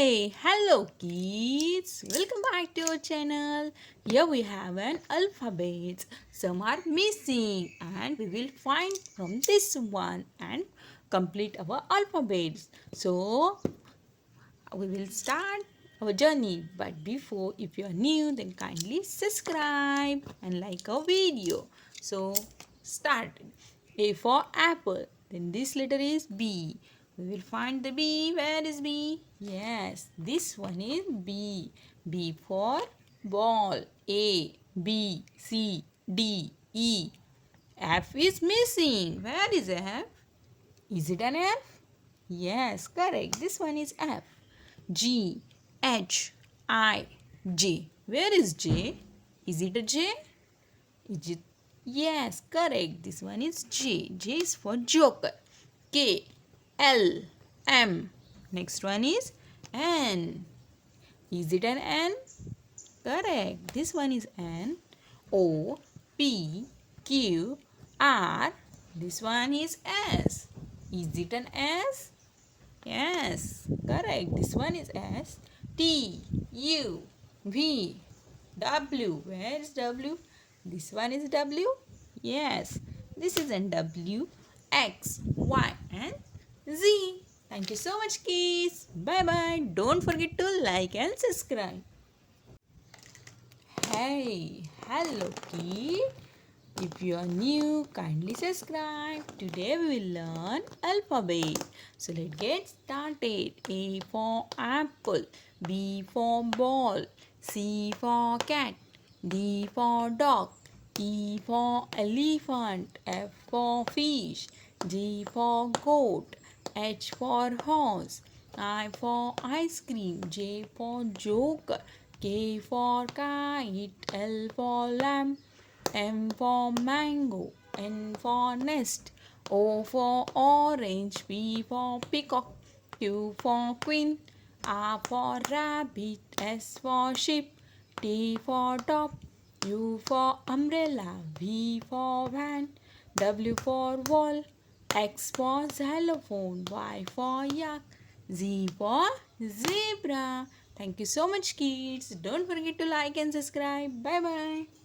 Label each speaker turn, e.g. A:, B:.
A: Hi, hello kids. Welcome back to our channel. Here we have an alphabet. Some are missing and we will find from this one and complete our alphabets. So we will start our journey. But before, if you are new, then kindly subscribe and like our video. So start. A for apple. Then this letter is B. We will find the B. Where is B? Yes, this one is B. B for ball. A, B, C, D, E. F is missing. Where is F? Is it an F? Yes, correct. This one is F. G, H, I, J. Where is J? Is it a J? Is it? Yes, correct. This one is J. J is for joker. K, L, M. Next one is N. Is it an N? Correct. This one is N. O, P, Q, R. This one is S. Is it an S? Yes, correct. This one is S. T, U, V, W. Where is W? This one is W. Yes, this is an W. X, Y, and Z. Thank you so much, kids. Bye bye. Don't forget to like and subscribe. Hey, hello, kid. If you are new, kindly subscribe. Today we will learn alphabet. So let's get started. A for apple, B for ball, C for cat, D for dog, E for elephant, F for fish, G for goat, H for horse, I for ice cream, J for joker, K for kite, L for lamb, M for mango, N for nest, O for orange, P for peacock, Q for queen, R for rabbit, S for sheep, T for top, U for umbrella, V for van, W for wall, X for xylophone, Y for yak, Z for zebra. Thank you so much, kids. Don't forget to like and subscribe. Bye bye.